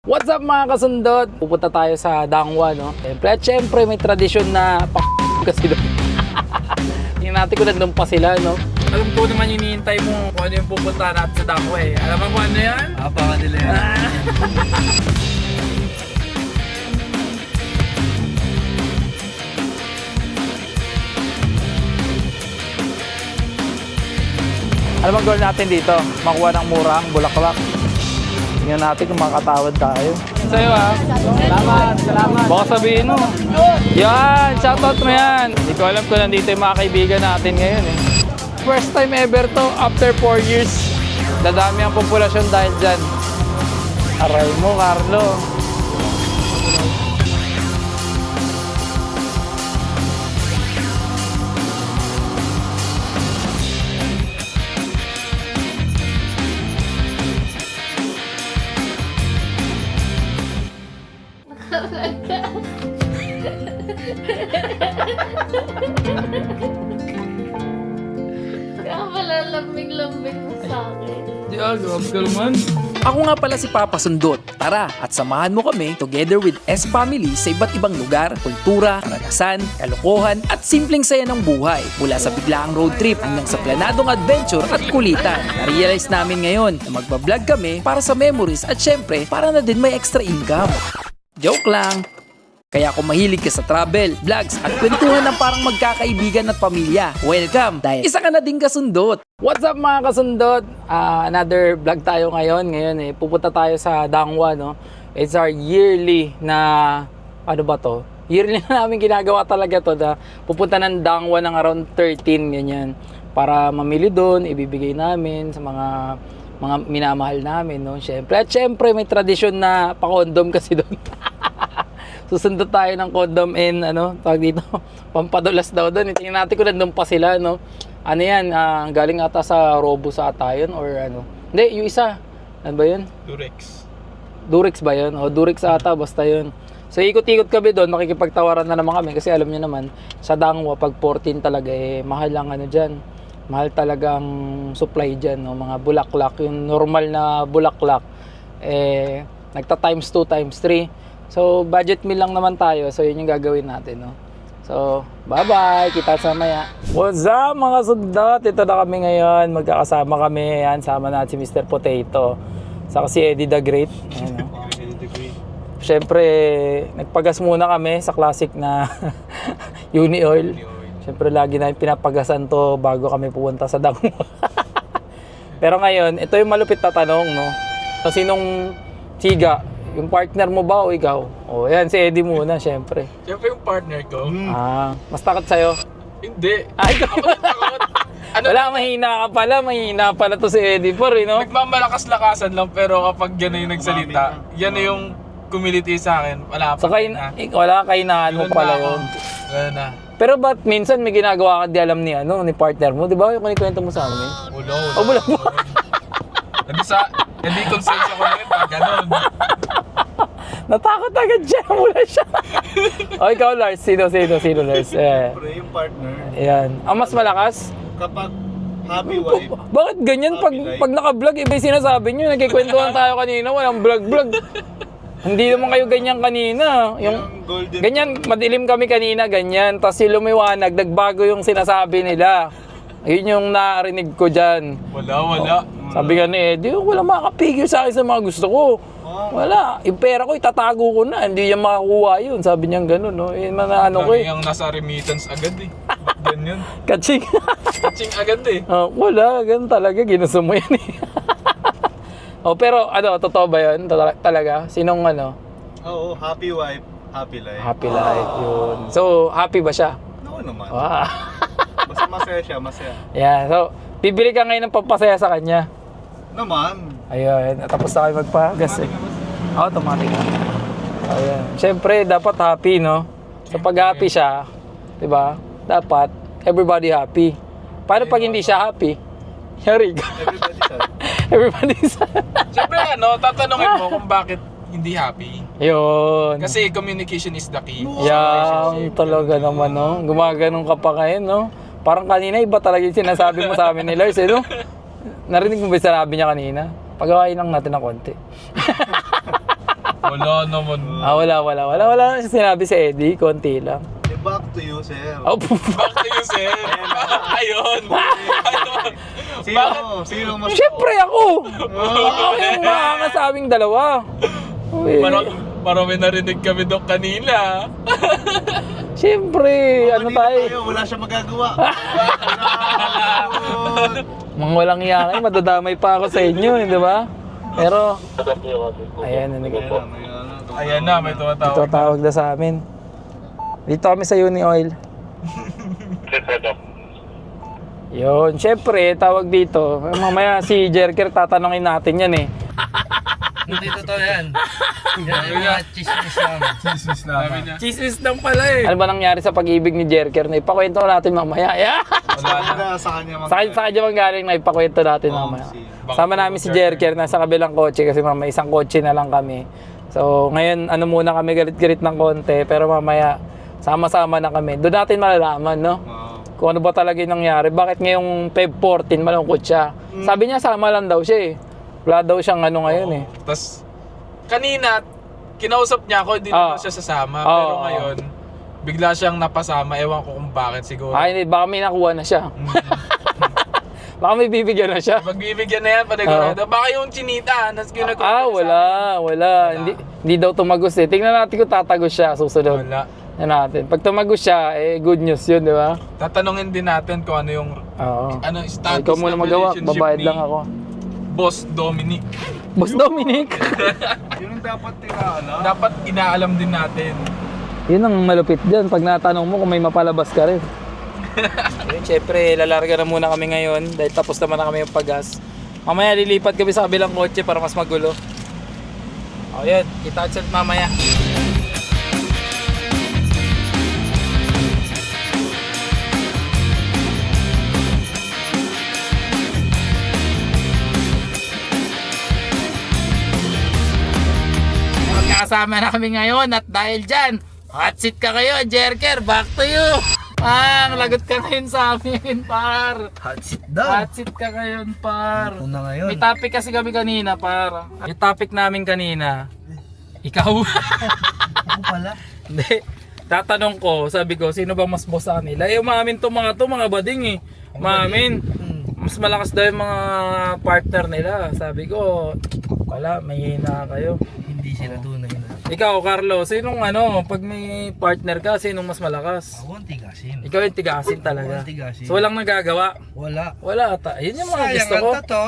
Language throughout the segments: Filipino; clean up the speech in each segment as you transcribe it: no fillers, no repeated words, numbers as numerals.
What's up mga kasundot? Pupunta tayo sa Dangwa, no? Siyempre may tradisyon na kasi doon. Tingnan natin kung nandun pa sila, no? Alam ko naman yung hinihintay mo kung ano yung pupunta natin sa Dangwa eh. Alam mo kung ano yan? Abangan nila yan. Alam mo ang goal natin dito? Makuha ng murang bulaklak. Tingnan natin kung makakatawad tayo. Sa'yo ah. Salamat, salamat. Baka sabihin mo. Yan! Shoutout mo yan! Hindi ko alam kung nandito yung mga kaibigan natin ngayon eh. First time ever to after 4 years. Dadami ang populasyon dahil dyan. Aray mo, Carlo. Kaya pala lambing-lambing mo sa akin. Di grabe ka naman. Ako nga pala si Papa Sundot. Tara at samahan mo kami together with S Family sa iba't ibang lugar, kultura, karanasan, kalokohan at simpleng saya ng buhay. Mula sa biglaang road trip hanggang sa planadong adventure at kulitan. Na-realize namin ngayon na magbablog kami para sa memories at syempre para na din may extra income. Joke lang! Kaya kung mahilig ka sa travel, vlogs at kwentuhan ng parang magkakaibigan at pamilya, welcome dahil isa ka na din kasundot! What's up mga kasundot? Another vlog tayo ngayon. Ngayon eh, pupunta tayo sa Dangwa, no? It's our yearly na, ano ba to? Yearly na namin ginagawa talaga to. Na pupunta ng Dangwa ng around 13, ganyan. Para mamili doon, ibibigay namin sa mga minamahal namin, no? Syempre. At syempre may tradisyon na pa-condom kasi doon. Susundot tayo ng condom and tawag dito, pampadulas daw doon. Tingnan natin kung nandun pa sila, no? Ano yan, galing ata sa Robo sa ata yun or ano. Hindi, yung isa. Ano ba yun? Durex. Durex ba yun? O Durex ata, basta yun. So ikot-ikot kami doon, makikipagtawaran na naman kami kasi alam niyo naman, sa Dangwa pag 14 talaga eh, mahal lang dyan. Mahal talagang supply dyan, no? Mga bulaklak, yung normal na bulaklak, eh, nagta times 2, times 3. So, budget meal lang naman tayo. So, yun yung gagawin natin, no? So, bye-bye! Kita sa maya. What's up, mga sundot? Ito na kami ngayon. Magkakasama kami. Ayan, sama natin si Mr. Potato. Saka si Eddie the Great. Ayan, no? Siyempre, nagpagas muna kami sa classic na Uni Oil. Siyempre, lagi namin pinapagasan to bago kami pupunta sa Dangwa. Pero ngayon, ito yung malupit na tanong, no? Sinong chiga? Yung partner mo ba o ikaw? O yan, si Eddie muna, syempre. Siyempre yung partner ko. Mas takot sa'yo? Hindi. Ay, ikaw. Ako lang takot. Wala, mahina pala to si Eddie pa rin, no? Nagmamalakas-lakasan lang pero kapag yan na yung nagsalita, yan na yung kumiliti sa akin. Wala pa. So, wala kainahan mo pala yun. Wala na. Pero ba't minsan may ginagawa ka di alam ni partner mo? Di ba yung kunikwento mo sa amin? Wala. Hindi konsensya ko na rin pag ganun. Natakot agad siya, mula siya. O ikaw, Lars, sino, Lars? Siyempre, yung partner, Ayan. Ang mas malakas? kapag happy wife, Bakit ganyan? Pag naka-vlog, iba yung sinasabi nyo. Nagkikwentuhan tayo kanina, walang vlog. Hindi naman kayo ganyan kanina. yung golden Ganyan, madilim kami kanina, ganyan. Tapos yung lumiwanag, nagbago yung sinasabi nila. Yun yung narinig ko dyan. Wala. Sabi nga ni Eddie, wala makakapigil sa akin sa mga gusto ko. Wala. Yung pera ko, itatago ko na. Hindi niya makakuha yun. Sabi niya gano'n, no? Yung mga ko eh. Yung nasa remittance agad eh. Ba't ganyan? Kaching. Kaching agad eh. Wala, ganun talaga. Ginusto mo yan eh. Pero totoo ba yun? Talaga? Sinong Oo, happy wife, happy life. Happy life yun. So, happy ba siya? Oo naman. Ah. Basta masaya siya, masaya. Yeah, so, bibili ka ngayon ng pampasaya sa kanya. Naman. Ayun, tapos na kayo magpagas eh. Automatic na. Ayun. Siyempre, dapat happy, no? So, pag happy siya, di ba? Dapat, everybody happy. Paano pag hindi siya happy? Yari ka. Everybody sad. Everybody sad. Siyempre tatanungin mo kung bakit hindi happy. Yun. Kasi communication is the key. Yan, talaga naman, no? Gumaganon ka pa ngayon, no? Parang kanina, iba talaga yung sinasabi mo sa amin ni Lars, eh, no? Narinig mo ba yung sinabi niya kanina? Pagawain lang natin ng konti. Wala naman. Wala siya sinabi si Eddie, konti lang. Back to you, sir. Oh, Back to you, sir. Ayun. Sino mas... syempre ako! Ako yung makakasabing dalawa. Uy, Parang may narinig kami doon kanina. syempre, ano tayo? Wala siya magagawa. Mga walang iya kayo, madadamay pa ako sa inyo, di ba? Pero, ayan, Ayan na, may tumatawag. ito tawag na sa amin. Dito kami sa Uni Oil. Yun, syempre, tawag dito. Mamaya si Jerker tatanungin natin yan eh. Hindi totoo yan. Yan yung mga chismis lang. Jesus lang. Sabi niya. Chismis lang pala eh. Ano ba nangyari sa pag-ibig ni Jerker? Na ipakwento natin mamaya. Yeah. Sa kanya Sa kanya bang galing na ipakwento natin mamaya. Sama namin si Jerker nasa kabilang kotse kasi mamaya isang kotse na lang kami. So ngayon ano muna kami galit-galit ng konti pero mamaya sama-sama na kami. Doon natin malalaman no? Kung ano ba talaga yung nangyari. Bakit ngayong Feb 14 malungkot siya? Sabi niya sama lang daw siya eh. Wala daw siyang ano ngayon eh. Tapos, kanina, kinausap niya ako, hindi naman siya sasama. Pero ngayon, bigla siyang napasama. Ewan ko kung bakit siguro. Ay, hindi. Baka may nakuha na siya. Baka may bibigyan na siya. Magbibigyan na yan, panigurado. Baka yung chinita, Wala. Hindi daw tumagos eh. Tingnan natin kung tatagos siya susunod. Wala. Yan natin. Pag tumagos siya, eh good news yun, di ba? Tatanungin din natin kung ano yung Oo. status Ikaw muna ng magawa, relationship babayad ni lang ako. Boss Dominic. Boss Dominic! Yun ang dapat tinaalam. Dapat inaalam din natin. Yun ang malupit dyan. Pag natanong mo kung may mapalabas ka rin. Yun, syempre, lalarga na muna kami ngayon dahil tapos naman na kami yung pag-gas. Mamaya lilipat kami sa kabilang kotse para mas magulo. O yun, kita-kita mamaya. Magkakasama na kami ngayon at dahil dyan, hot seat ka kayo, Jerker, back to you! Lagot ka ngayon sa amin, par. Hot seat daw. Hot seat ka ngayon, par. Ako na ngayon. May topic kasi kami kanina, par. Yung topic namin kanina, ikaw. Ako pala. Hindi. Tatanong ko, sabi ko, sino bang mas boss sa kanila? Eh, umamin to mga bading eh. Umamin. Mas malakas daw yung mga partner nila. Sabi ko, wala, may hina kayo. Hindi sila tunay na. Ikaw, Carlo, sinong pag may partner ka, sinong mas malakas? Ako ang tigasin. Ikaw yung tigasin talaga. Ako ang tigasin. So walang nagagawa? Wala. Wala ata. Yun yung mga gusto Sayang ko. ang tato.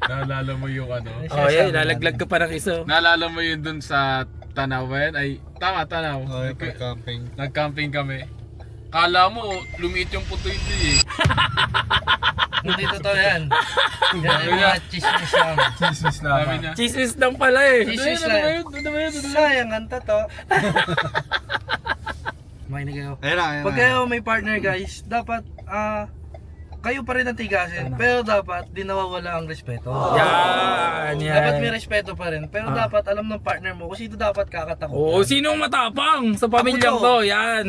Naalala mo yung Oh, yeah, lalaglag ka pa ng iso. Naalala mo yun dun sa Tanaw ba yan? Ay, tanaw. Camping. Nag-camping kami. Kala mo, lumiit yung putoy ito eh. Hindi totoo yan. Yan yung mga chismis lang. Jesus na. Sabi niya. Chismis lang pala eh. Chismis lang. Sayang ang tato. Makinig kayo. Ayun Pag kayo may partner guys, dapat kayo pa rin ang tigasin. Pero dapat di nawawala ang respeto. Yan. Dapat may respeto pa rin. Pero dapat alam ng partner mo kung sino dapat kakatakot. Oo, sinong matapang sa pamilyang Ako to? Yan.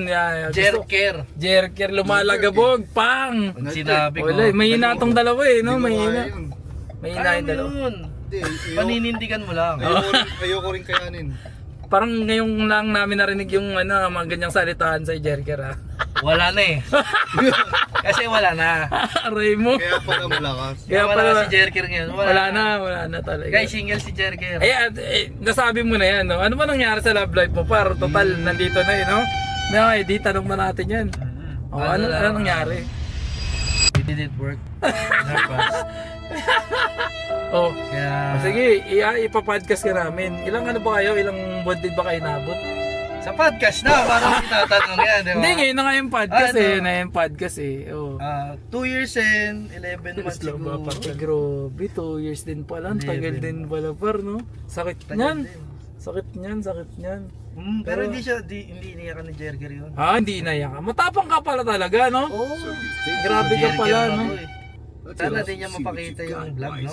Jerker. Jerker, lumalagabog, pang. Sinabi ko. Wala, may hina tong dalawa eh, no? May hina. May hina Kaya yung mo dalawa. yun. Paninindigan mo lang. Ayoko rin kayanin. Parang ngayong lang namin narinig yung mga ganyang salitaan sa Jerker ha. Wala na eh. Kasi wala na. Aray mo. Kaya pala malakas. Kaya Wala pala, na si Jerker ngayon. wala na talaga. Guys, single si Jerker. Ayan, nasabi mo na yan, no? Ano ba nangyari sa love life mo? Par, total, nandito na eh, no? No, di tanong na natin yan. Oh, ano nangyari? We didn't work. Oh, Kaya sige, ipapodcast ka namin. Ilang ba kayo? Ilang buwan din ba kayo nabot? sa podcast na, parang tinatanong yan, di ba? Hindi, ngayon na nga yung podcast Ano? eh. Na yung podcast eh. Oh. 2 years and 11 months Lang ba, siguro. par? Grabe, 2 years din pala. Ang tagal 11. din pala, par, no? Sakit Tagal niyan. din. Sakit niyan. Pero hindi iniyakan ni Jerker yun. Ah, hindi inaya ka. Matapang ka pala talaga, no? Oh, Grabe ka pala, no? Sana din niya mapakita yung vlog, no?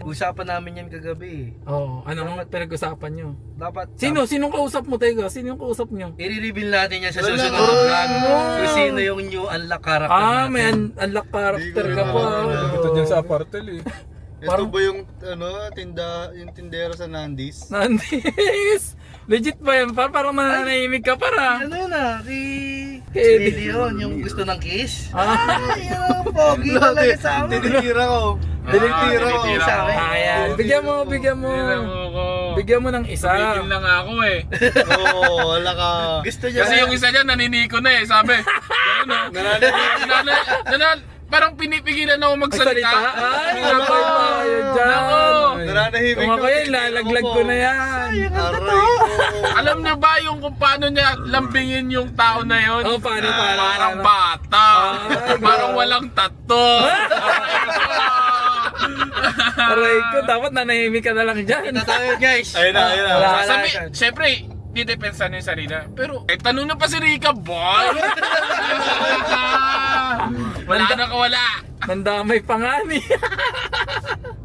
Usapan namin yan kagabi. Oo, ano nga pinag-usapan nyo? Dapat Sinong kausap mo, Tega? Sino yung kausap nyo? i-reveal natin yan sa susunod na vlog. Kung sino yung new unlock character natin. May unlock character ka pa. Ito dyan sa apartel eh. Ito Parang- ba yung yung tindero sa Nandi's? Nandis! Legit ba yan? Parang mananahimik ka para. Ano yun Kay Eddie. Eddie yun, yung gusto ng kiss. Ah. Ay, yun, pogi talaga sa amin. Tinitira ko. Tinitira ko. tinitira sa akin. Ayan, bigyan mo. Tingnan mo ko. Bigyan mo ng isa. Tumigil lang ako eh. Oo, wala ka. Gusto niya. Kasi yung isa dyan, naniniko na eh. Sabi, gano'n parang pinipigilan ako magsalita. Ay, nakay tayo dyan. Ako. Nananahimik Kung ako yan, lalaglag ko na yan. Aray ko. Alam niyo ba yung kung paano niya lambingin yung tao na yun? Oh, paano? Parang bata. Ay, Parang walang tato. Aray ko, dapat nanahimik ka na lang dyan. Ito tayo guys. Ayun na, ayun na. Wala. Sabi, syempre, didepensa niyo yung sarili. Pero, tanong na pa si Rika, boy! Wala na ka wala. Nandamay pa nga ni.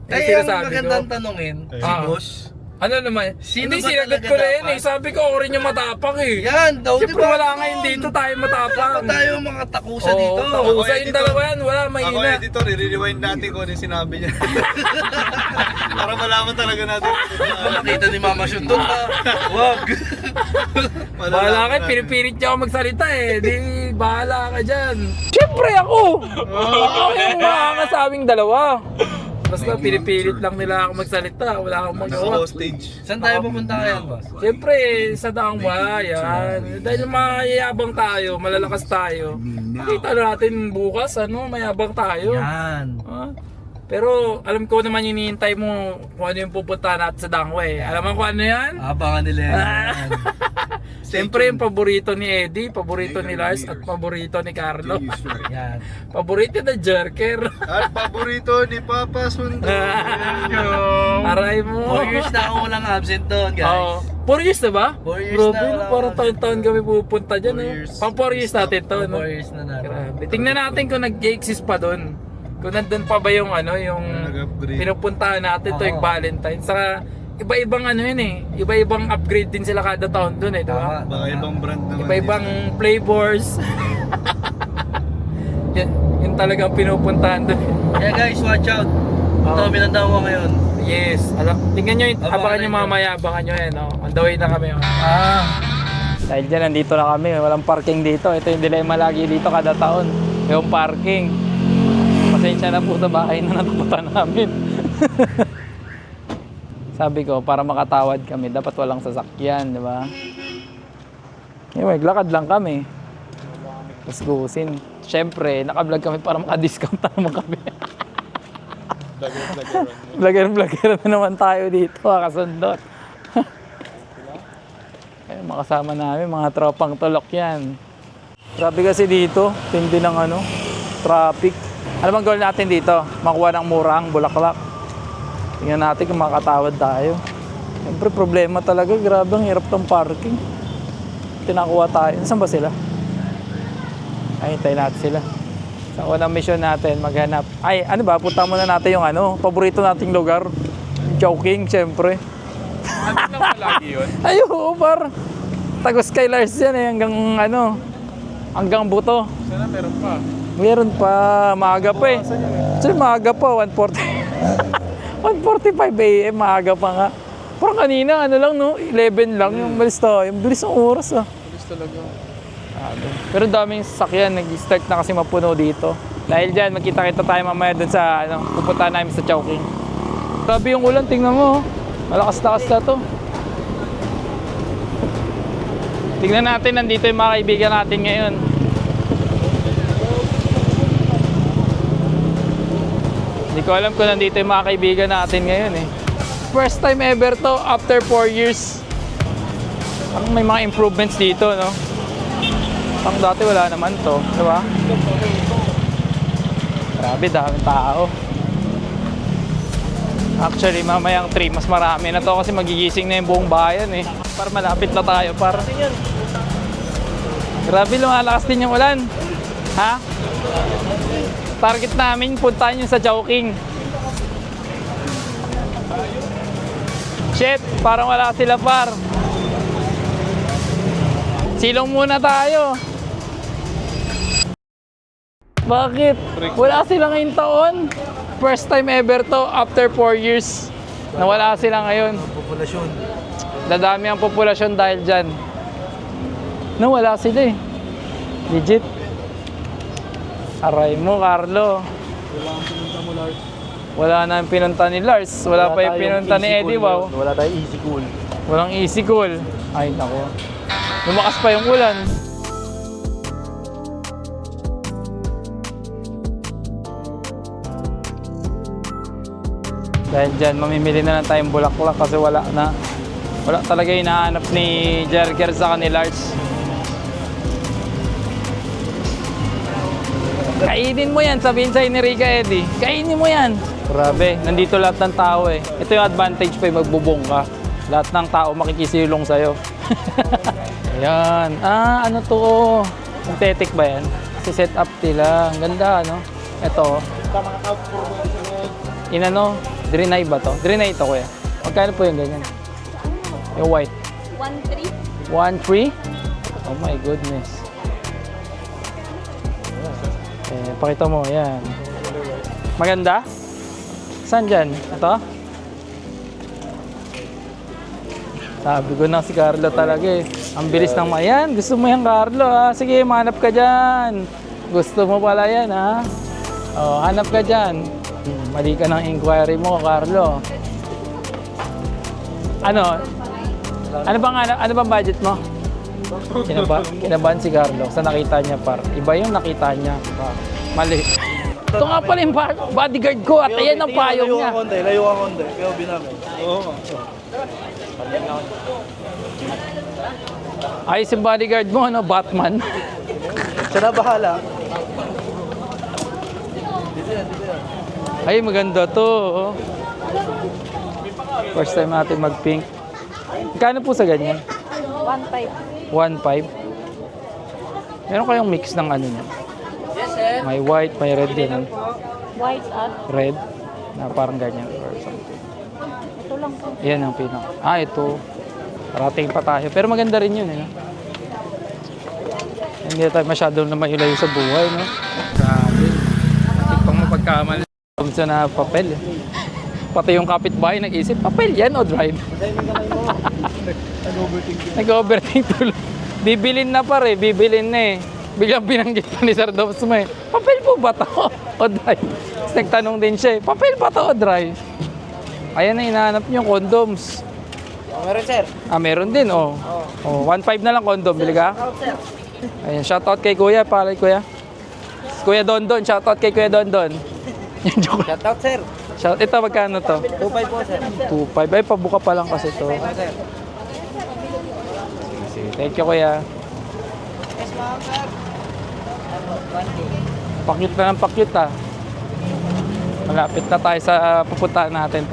Ay, ang magandang tanongin, si Ah. boss. Ano naman? Sino Hindi, ba sinagot talaga ko na yan dapat? eh. Sabi ko, ako rin yung matapang eh. Yan, daw, Siyempre wala ngayon dito, tayo matapang. Dapat tayo mga takusa Oo, dito. takusa Ako, yung editor. dalawa yan. Wala, Ako mahina. editor, i-rewind natin kung ano yung sinabi niya. Para malaman talaga natin. Kung nakita ni Mama Shun doon ha, wag. Bahala ka, pinipilit niya ako magsalita eh. Di, bahala ka dyan. Siyempre ako! Ako yung makakasabing dalawa. Basta pinipilit lang nila ako magsalita. Wala akong magawa. Hostage. Saan tayo pupunta ngayon, boss? Siyempre, sa Dangwa, yan. Dahil mayabang tayo, malalakas tayo. Makita natin bukas, mayabang tayo. Yan. Ah, pero alam ko naman yung hinihintay mo kung ano yung pupunta natin sa Dangwa eh. Alam mo kung ano yan? Abangan nila yan. Siyempre yung paborito ni Eddie, paborito ni Lars, at paborito ni Carlo. Yan. Paborito na jerker. At paborito ni Papa Sundo. Aray mo. 4 years na ako walang absent doon, guys. Oo. 4 years na ba? 4 years Grabe, na no? wala Parang ka. taon-taon kami pupunta dyan. 4 No? years. Pang 4 years natin to. No? 4 years na natin. Grabe. Tingnan natin kung nag-exist pa doon. Kung nandun pa ba yung yung Nag-upgrade. pinupuntahan natin to Oo. yung Valentine. Saka iba-ibang yun eh. Iba-ibang upgrade din sila kada taon doon eh, di ba? Tama. Baka ibang brand naman. Iba-ibang flavors. yun talagang pinupuntahan doon. Yeah guys, watch out. Punta Oo. kami ng Dangwa ngayon. Yes. Tingnan nyo, Abangan abangan nyo nyo. mamaya, abangan nyo yan. On the way na kami. Dahil dyan, nandito na kami. Walang parking dito. Ito yung dilema lagi dito kada taon. Yung parking. Pasensya na po sa bahay na nataputan namin. Sabi ko, para makatawad kami, dapat walang sasakyan, di ba? Anyway, lakad lang kami. Tapos gusin. Siyempre, naka-vlog kami para maka-discount na naman kami. Vlogger na naman tayo dito, kasundot. Ayun, makasama namin, mga tropang tulok yan. Grabe kasi dito, tindi ng traffic. Ano bang goal natin dito? Makuha ng murang bulaklak. Tingnan natin kung makakatawad tayo. Siyempre problema talaga, grabe ang hirap ng parking. Tinakuha tayo. Saan ba sila? Ay, hintayin natin sila. Sa unang mission natin, maghanap. Ay, ano ba? Punta muna natin yung paborito nating lugar. Chowking, siyempre. Ano lang palagi yun? Ay, oo, par. Tagos kay Lars yan eh, hanggang buto. Sana meron pa. Meron pa, maaga pa eh. Actually, maaga pa, 1:40. 1:45 AM, maaga pa nga. Parang kanina, 11 lang, yung bilis tayo. Yung bilis ng oras ah. Bilis talaga. Pero daming sasakyan, nag-start na kasi mapuno dito. Dahil dyan, magkita-kita tayo mamaya dun sa, pupunta namin sa Chowking. Grabe yung ulan, tingnan mo. Malakas-lakas na to. Tingnan natin, nandito yung mga kaibigan natin ngayon. Hindi ko alam kung nandito yung mga kaibigan natin ngayon eh. First time ever to after 4 years. Parang may mga improvements dito, no? Pang dati wala naman to, di ba? Grabe, daming tao. Actually, mamayang 3, mas marami na to kasi magigising na yung buong bayan eh. Para malapit na tayo, para. Grabe, lumalakas din yung ulan. Ha? Target namin, puntahan yung sa Chowking. Shit, parang wala sila, par. Silong muna tayo. Bakit? Wala sila ngayong taon. First time ever to after 4 years. Nawala sila ngayon. Populasyon. Dadami ang populasyon dahil dyan. Nawala sila eh. Legit. Aray mo, Carlo. Wala na yung pinunta ni Lars. Wala pa yung pinunta ni Eddie, wow. Wala tayong easy cool. Walang easy cool. Ay, nako. Lumakas pa yung ulan. Dahil dyan, mamimili na lang tayong bulaklak kasi wala na. Wala talaga yung hinahanap ni Jerker sa kanila Lars. Kainin mo yan, sabihin sa'yo ni Rica Eddie. Kainin mo yan. Grabe, nandito lahat ng tao eh. Ito yung advantage pa yung magbubong ka. Lahat ng tao makikisilong sa'yo. Ayan. Ah, ano to? Synthetic ba yan? Kasi set up nila. Ang ganda, ano? Ito. Inano? Drenay ba to? Drenay ito, kuya. Magkano po yung ganyan? Yung white. 1-3. 1-3? Oh my goodness. Eh, pakita mo, yan. Maganda? Saan dyan? Ito? Sabi ko na si Carlo talaga eh. Ang bilis ng mayan. Gusto mo yan, Carlo, ha? Sige, manap ka dyan. Gusto mo pala yan, ha? Oh, hanap ka dyan. Mali ka ng inquiry mo, Carlo. Ano bang budget mo? Kinabahan si Carlo sa nakita niya par. Iba yung nakita niya. Mali. Ito nga pala yung bodyguard ko at ayan ang payong niya. Layo ka konti. Kaya binamin. Oo. Ayos yung bodyguard mo, ano? Batman. Siya na bahala. Ay, maganda to. Oh. First time natin mag-pink. Kano po sa ganyan? 1-5. 1.5. Meron kayong mix ng ano niya? May white, may red din. White at Red. Na parang ganyan or something. ito lang po. Yan ang pinaka. Ah, ito. Parating pa tayo. Pero maganda rin yun, eh. No? Hindi tayo masyadong na mailayo sa buhay, no? Grabe. Tipang mapagkamali. Sa na papel, eh. Pati yung kapitbahay nag-isip, papel yan o drive? Nag-overthink tuloy. Bibilin na pare, bibilin na eh. Biglang binanggit pa ni Sir Dobbs mo eh, papel po ba to o drive? Tapos nagtanong din siya eh, papel ba to o drive? Ayan na, hinahanap niyo, condoms. Meron sir. Ah, meron din, oh. Oh, 1.5 na lang condom, bili ka? Ayan, shoutout kay Kuya, palay Kuya. Kuya Dondon, shoutout kay Kuya Dondon. Yan, joke. Shout out sir. Ito, magkano to? 2.5 po sir. 2.5. Ay, pabuka pa lang kasi to. Sir. Sige, thank you, Kuya. Pakyut na ng pakyut, ah. Malapit na tayo sa pupuntahan natin.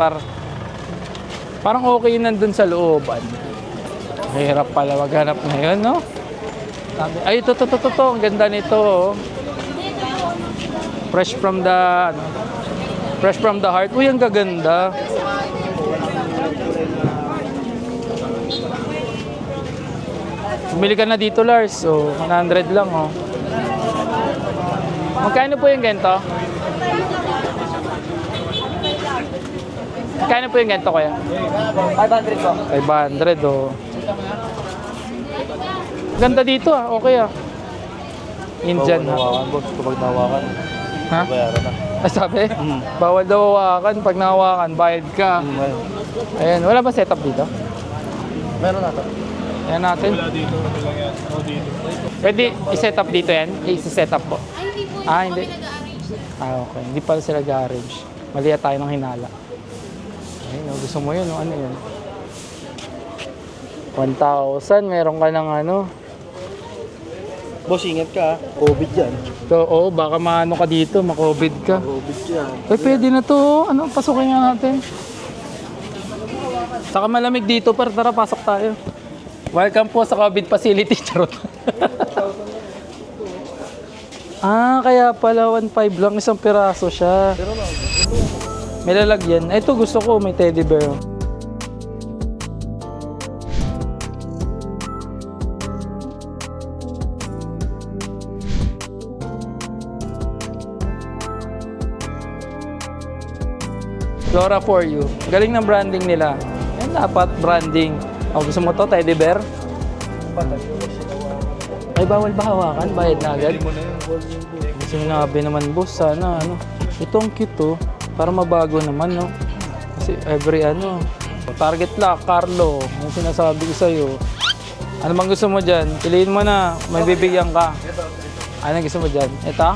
Parang okay nandun sa looban. Mahirap pala maghanap ngayon, no? Ay, ito. Ang ganda nito, oh. Fresh from the heart. Uy, ang gaganda. Bumili ka na dito, Lars. So, 100 lang, oh. Magkano po yung ganito? Magkano po yung ganito, kuya? 500 po. 500, oh. Ganda dito, ah. Okay, ah. Indian, ha? Boss, kapag nawakan, Ha? bayaran na. Ah, sabi? Bawal daw hawakan. Pag nahawakan, bayad ka. Ayan, wala ba setup dito? Meron na to. Ayan natin. Dito, lang yan. O dito. Pwede i-set up dito yan? I-set up po. Ay, hindi po. Ah, hindi. Kami nag-arrange. Ah, okay. Hindi pala sila garage. Mali tayo ng hinala. Ayun, oh, gusto mo yun, oh. Ano yun? 1,000. Meron ka ng ano. Boss, ingat ka. COVID yan. So, oh, baka maano ka dito, ma-COVID ka. COVID yan. Ay, pwede na to. Oh. Ano, pasukin nga natin. Saka malamig dito, par. Tara, pasok tayo. Welcome po sa COVID facility, charot. Ah, kaya pala 1.5 lang, isang piraso siya. May lalagyan. Ito gusto ko, may teddy bear. Flora for you. Galing ng branding nila. Yan dapat branding. O, gusto mo to, teddy bear? Ay, bawal ba hawakan? Bayad na agad? Sinabi naman, boss, sana ano. Ito ang cute, oh. Para mabago naman, no? Kasi every ano. Target lock, Carlo. Yung sinasabi ko sa'yo. Ano bang gusto mo dyan? Piliin mo na. May bibigyan ka. Ano gusto mo dyan? Ito?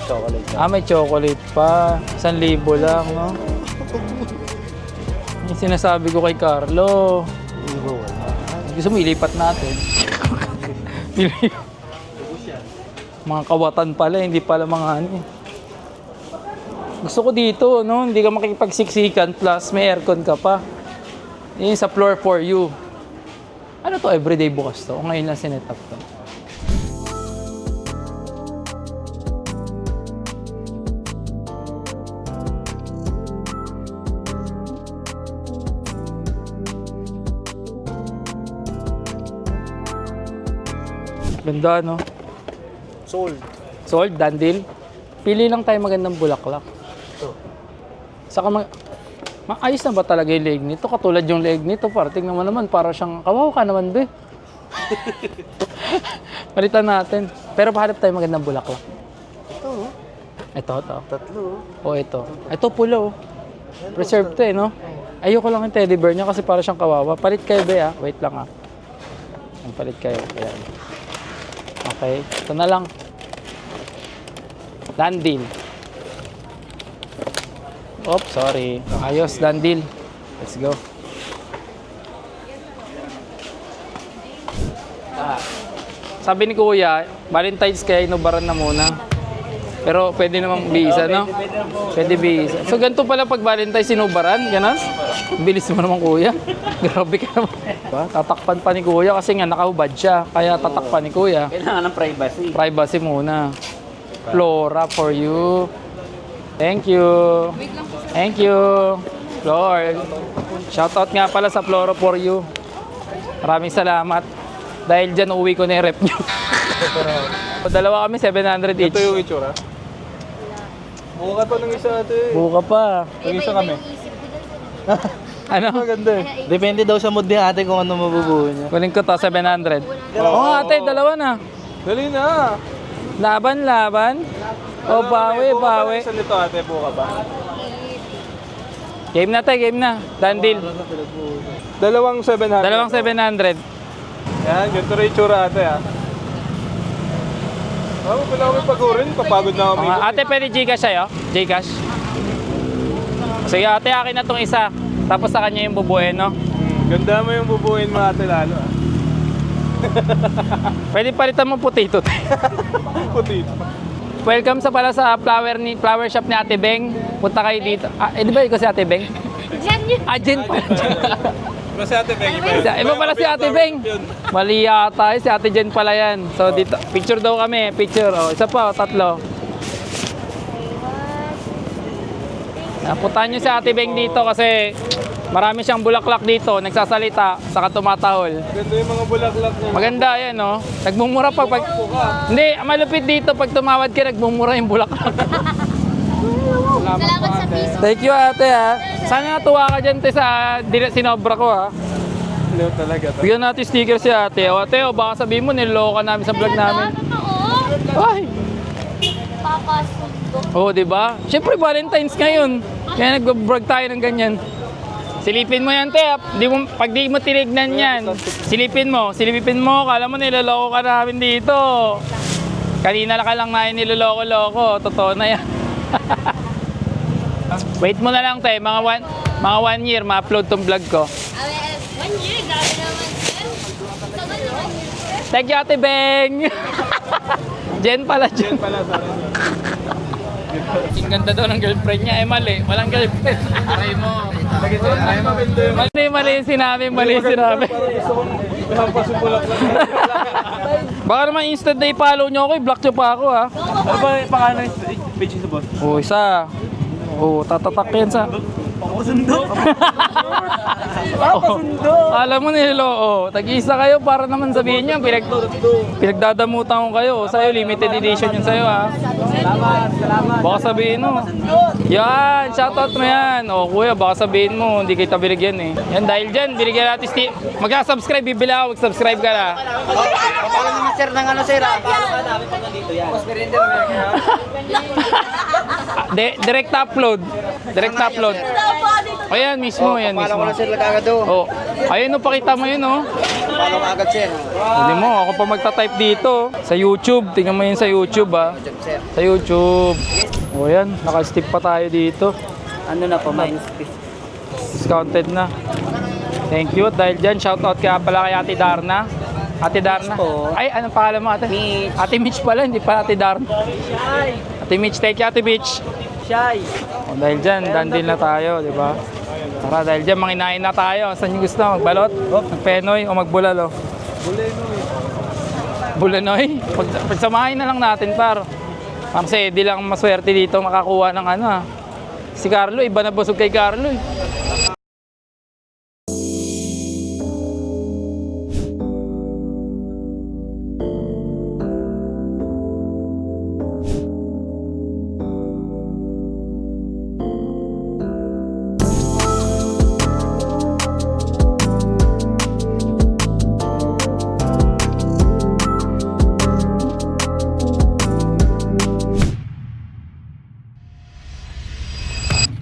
Chocolate. May chocolate pa. 1,000 lang, no? Yung sinasabi ko kay Carlo. Gusto mo ilipat natin. Mga kawatan pala, hindi pala mga ano. Gusto ko dito, no? Hindi ka makikipagsiksikan plus may aircon ka pa. Yun sa floor for you. Ano to? Everyday bukas to. O ngayon lang sinetap to. Ganda, no? Sold. Sold, dandil. Pili lang tayo magandang bulaklak. Saka ayos na ba talaga yung leg nito? Katulad yung leg nito, tingnan mo naman, para siyang kawaw ka naman, be. Palitan natin. Pero pahanap tayo magandang bulaklak. Ito. Tatlo. O ito. Ito pula, oh. Preserved to, no? Ayoko lang yung teddy bear niya kasi para siyang kawawa. Palit kayo, be, ah. Wait lang, ah. Palit kayo. Ayan. Okay. Ito na lang. Dandil. Oops, sorry. Ayos, dandil. Let's go. Sabi ni Kuya, Valentine's kaya inubaran na muna. Pero pwede namang bisa, no? Pwede bisa. So ganito pala pag Valentine's inubaran, ganon? Bilis mo naman, Kuya. Grabe ka naman. Tatakpan pa ni Kuya kasi nga nakahubad siya. Kaya tatakpan ni Kuya. Kailangan ng privacy. Privacy muna. Flora for you. Thank you. Thank you. Flor. Shoutout nga pala sa Flora for you. Maraming salamat. Dahil dyan uwi ko na yung rep nyo. Dalawa kami, 700 each. Ito yung itsura. Buka pa ng isa ate. Buka pa. Mag-isa kami. Ano? Maganda eh. Depende daw sa mood ni ate kung ano mabubuo niya. Kunin ko to, 700. Oo ate, dalawa na. Dali na. Laban. O, bawi. Isa nito ate, buka ba? Game na tayo, game na. Done deal. Dalawang 700. Dalawang 700. Yan, ganito rin itsura ate ah. Wala pala kami pag-urin, papagod na kami. Ate, pwede Gcash sa'yo? Gcash? Sige ate, akin na tong isa. Tapos sa kanya yung bubuhin, no? Ganda mo yung bubuin mo ate lalo ah. Pwede palitan mo potato. Puti. Welcome sa flower shop ni Ate Beng. Punta kayo dito. Di ba ikaw si Ate Beng? Diyan yun. Jen pala. Mas ate Becky pa yun. Iba pala si Ate Beng. Mali yata. Si Ate Jen pala yan. So dito, picture daw kami. Picture. Oh, isa pa, tatlo. Puntahan nyo si Ate Beng dito kasi marami siyang bulaklak dito. Nagsasalita, saka tumatahol. Ganda yung mga bulaklak niya. Maganda yan, no? Nagmumura pag... Hindi, malupit dito. Pag tumawad ka, nagmumura yung bulaklak. Salamat sa piso. Thank you, ate, ha. Sana natuwa ka dyan, te, sa sinobra ko, ha. Hello talaga. Bigyan natin sticker si ate. O, ate, baka sabihin mo, niloko ka namin sa vlog namin. Totoo. Ay! Papasundo. Oo, di ba? Siyempre, Valentine's ngayon. Kaya nag-vlog tayo ng ganyan. Silipin mo yan, te. Pag di mo tinignan yan, silipin mo. Kala mo niloloko ka namin dito. Kanina ka lang na niloloko-loko. Totoo na yan. Wait mo na lang, te. Mga 1 year, ma-upload tong vlog ko. 1 year, dami naman. Tagal naman. Thank you, Ate Beng. Jen pala, Jen. Ang ganda daw ng girlfriend niya. Mali. Walang girlfriend. Aray mo. Mali yung sinabi. Parang gusto kong hampas yung bulaklak. Baka naman instant na i-follow nyo ako. I-block nyo pa ako, ha. Ano ba yung pangalan ng page sa boss? Oo, isa. Oo, tatatak yan sa... Pakasundo. Alam mo nilo, tag-isa kayo para naman sabihin niyo, pinagdadamutan ko kayo. Sa'yo, limited edition yun sa'yo, ha? Baka sabihin mo. Yan, shoutout mo yan. O kuya, baka sabihin mo, hindi kita binigyan eh. Yan, dahil dyan, binigyan natin Steve. Magka-subscribe, bibili ako, mag-subscribe ka na. Paano naman sir ng ano sir? Paano ba namin pag dito yan? Post merienda Direct upload. Direct upload. Ayan mismo, yan mismo. Paano ko na sir agad do? Oh, ayun no, pakita mo yun oh. Paano ka agad sir? Hindi mo, ako pa magta-type dito. Sa YouTube, tingnan mo yun sa YouTube ah. Sir. Sa YouTube. O yan, naka-stick pa tayo dito. Ano na po, minus Discounted na. Thank you. Dahil dyan, shoutout kaya pala kay Ate Darna. Ate Darna. Ay, anong pangalan mo ate? Mitch. Ate Mitch pala, hindi pa Ate Darna. Ate Mitch, thank you Ate Mitch. Shy. O, dahil dyan, dandil na tayo, di ba? Tara, dahil dyan, manginain na tayo. Saan yung gusto? Magbalot? Magpenoy o magbulalo? Bulanoy. Pagsamahin na lang natin, par. Kasi di lang maswerte dito makakuha ng ano ah. Si Carlo, iba na busog kay Carlo eh.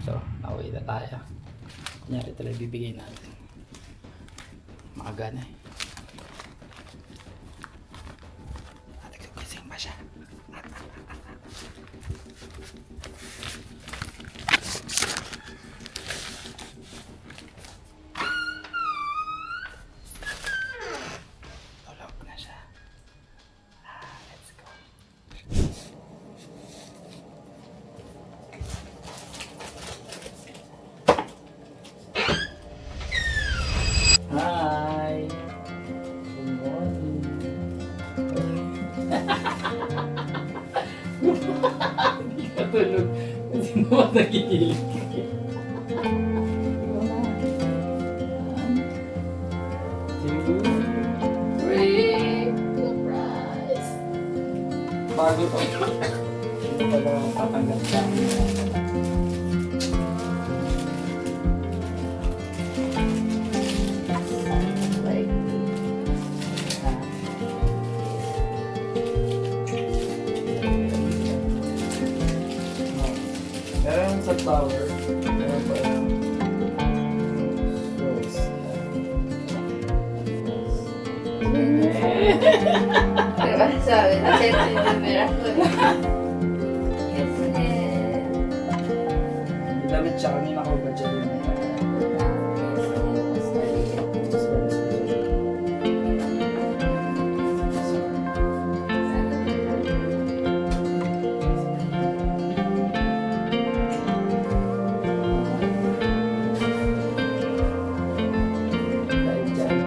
So, nauwi na tayo. Kunyari talaga bibigay natin. Maaga na eh. Ate, gising pa siya. Tulog na siya. Let's go. Hi! Good morning! Hindi ka tulog kasi naman nakikilig ka. Surprise! Bago to. Hindi pala tatanggap sa amin. Like, Meron sa tower. Meron pa yung rose. diba? Sabi na, kasi numero ko. Kasi, May damit siya kanina ko ba dyan? mas maliit. Dahil dyan.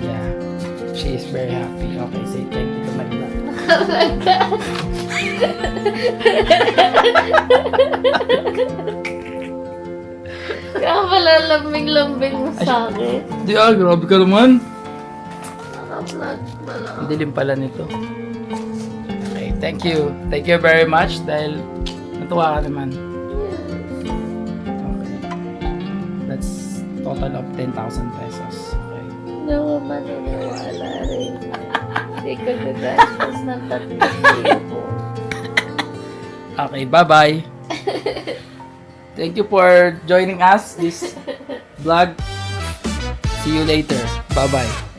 Yeah. She is very happy. Okay, say thank you to my dad. Kaya pala lambing-lambing mo sa akin. Di grabe ka naman. Naka-vlog pala. Ang dilim pala nito. Okay, thank you. Thank you very much dahil natuwa ka naman. Okay. That's total of 10,000 pesos. Okay. Hindi ako maniniwala rin. Hindi ko gagastos ng 3,000. Okay, bye-bye. Thank you for joining us this vlog. See you later. Bye-bye.